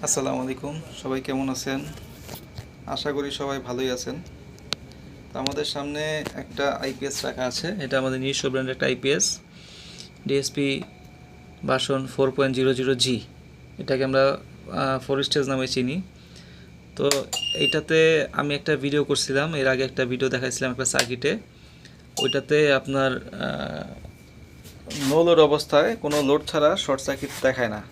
আসসালামু আলাইকুম, সবাই কেমন আছেন? আশা করি সবাই ভালোই আছেন। তো আমাদের সামনে একটা আইপিএস রাখা আছে। এটা আমাদের নিজস্ব ব্র্যান্ডের একটা আইপিএস ডিএসপি ভার্সন 4.00G। এটাকে আমরা 4 স্টেজ নামে চিনি। তো এইটাতে আমি একটা ভিডিও করছিলাম, এর আগে একটা ভিডিও দেখাইছিলাম একটা সার্কিটে। ওইটাতে আপনার নো লোড অবস্থায় কোনো লোড ছাড়া শর্ট সার্কিট দেখায় না।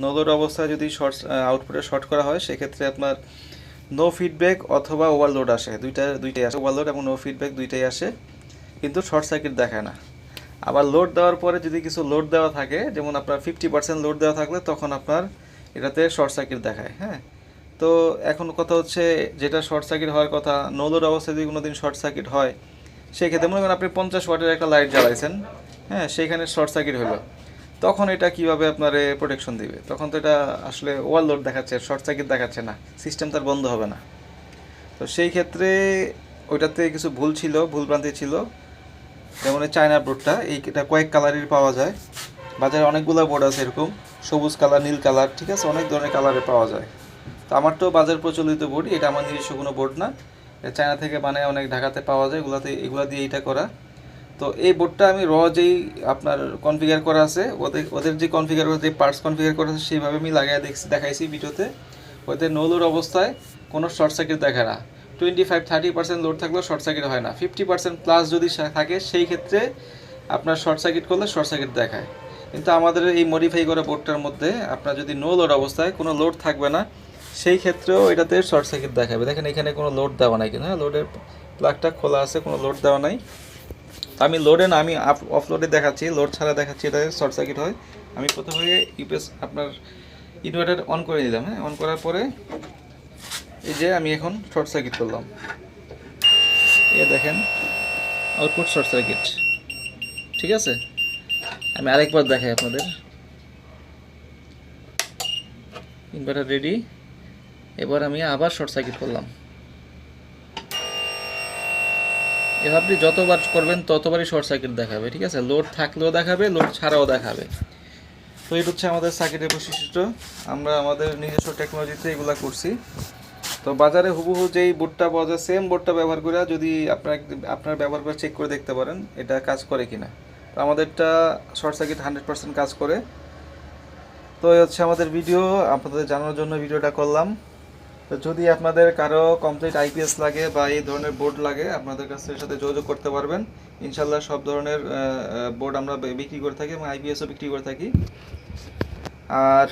নো লোড অবস্থায় যদি শর্ট আউটপুটে শর্ট করা হয়, সেক্ষেত্রে আপনার নো ফিডব্যাক অথবা ওভারলোড আসে, দুইটাই আসে, ওভারলোড এবং নো ফিডব্যাক দুইটাই আসে, কিন্তু শর্ট সার্কিট দেখায় না। আবার লোড দেওয়ার পরে যদি কিছু লোড দেওয়া থাকে, যেমন আপনার 50% লোড দেওয়া থাকলে তখন আপনার এটাতে শর্ট সার্কিট দেখায়। হ্যাঁ, তো এখন কথা হচ্ছে, যেটা শর্ট সার্কিট হওয়ার কথা, নো লোড অবস্থায় যদি কোনো দিন শর্ট সার্কিট হয়, সেক্ষেত্রে মনে করেন আপনি 50 ওয়াটের একটা লাইট জ্বালাইছেন, হ্যাঁ, সেইখানে শর্ট সার্কিট হলো, তখন এটা কিভাবে আপনার প্রোটেকশন দিবে? তখন তো এটা আসলে ওভারলোড দেখাচ্ছে, শর্ট সার্কিট দেখাচ্ছে না, সিস্টেম তার বন্ধ হবে না। তো সেই ক্ষেত্রে ওইটাতে কিছু ভুল ছিল, ভুলভ্রান্তি ছিল। যেমন এই চায়না বোর্ডটা, এইটা কয়েক কালারের পাওয়া যায়, বাজারে অনেকগুলো বোর্ড আছে এরকম, সবুজ কালার, নীল কালার, ঠিক আছে, অনেক ধরনের কালারের পাওয়া যায়। তো আমার তো বাজার প্রচলিত বোর্ড, এটা আমার নিজস্ব কোনো বোর্ড না, চায়না থেকে বানায়, অনেক ঢাকাতে পাওয়া যায়, এগুলা দিয়ে এইটা করা। তো এই বোর্ডটা আমি যেই আপনার কনফিগার করা আছে, ওদের যে কনফিগার করা, যে পার্টস কনফিগার করা আছে, সেইভাবে আমি লাগাই দেখাইছি ভিডিওতে। ওদের নো লোড অবস্থায় কোনো শর্ট সার্কিট দেখায় না। 25-30% লোড থাকলেও শর্ট সার্কিট হয় না। 50% প্লাস যদি থাকে, সেই ক্ষেত্রে আপনার শর্ট সার্কিট করলে শর্ট সার্কিট দেখায়। কিন্তু আমাদের এই মডিফাই করা বোর্ডটার মধ্যে আপনার যদি নো লোড অবস্থায় কোনো লোড থাকবে না, সেই ক্ষেত্রেও এটাতে শর্ট সার্কিট দেখাবে। দেখেন এখানে কোনো লোড দেওয়া নাই, কিন্তু হ্যাঁ, লোডের প্লাগটা খোলা আছে, কোনো লোড দেওয়া নাই। আমি লোডে না, আমি অফ লোডে দেখাচ্ছি, লোড ছাড়া দেখাচ্ছি, এটা শর্ট সার্কিট হয়। আমি প্রথমে ইউপিএস আপনার ইনভার্টার অন করে দিলাম। হ্যাঁ, অন করার পরে এই যে আমি এখন শর্ট সার্কিট করলাম, এ দেখেন আউটপুট শর্ট সার্কিট। ঠিক আছে, আমি আরেকবার দেখাই আপনাদের। ইনভার্টার রেডি, এবার আমি আবার শর্ট সার্কিট করলাম। এবার আপনি যতবার করবেন ততবারই শর্ট সার্কিট দেখাবে। ঠিক আছে, লোড থাকলেও দেখাবে, লোড ছাড়াও দেখাবে। তো এটা হচ্ছে আমাদের সার্কিটের বৈশিষ্ট্য। আমরা আমাদের নিজস্ব টেকনোলজিতে এগুলা করছি। তো বাজারে হুবহু যেই বোর্ডটা পাওয়া যায়, সেম বোর্ডটা ব্যবহার করে যদি আপনার ব্যবহার করে চেক করে দেখতে পারেন এটা কাজ করে কিনা। তো আমাদেরটা শর্ট সার্কিট 100% কাজ করে। তো এই হচ্ছে আমাদের ভিডিও, আপনাদের জানানোর জন্য ভিডিওটা করলাম। তো যদি আপনাদের কারো কমপ্লিট আইপিএস লাগে বা এই ধরনের বোর্ড লাগে, আপনাদের কাছে সাথে যোগাযোগ করতে পারবেন। ইনশাল্লাহ সব ধরনের বোর্ড আমরা বিক্রি করে থাকি এবং আইপিএসও বিক্রি করে থাকি। আর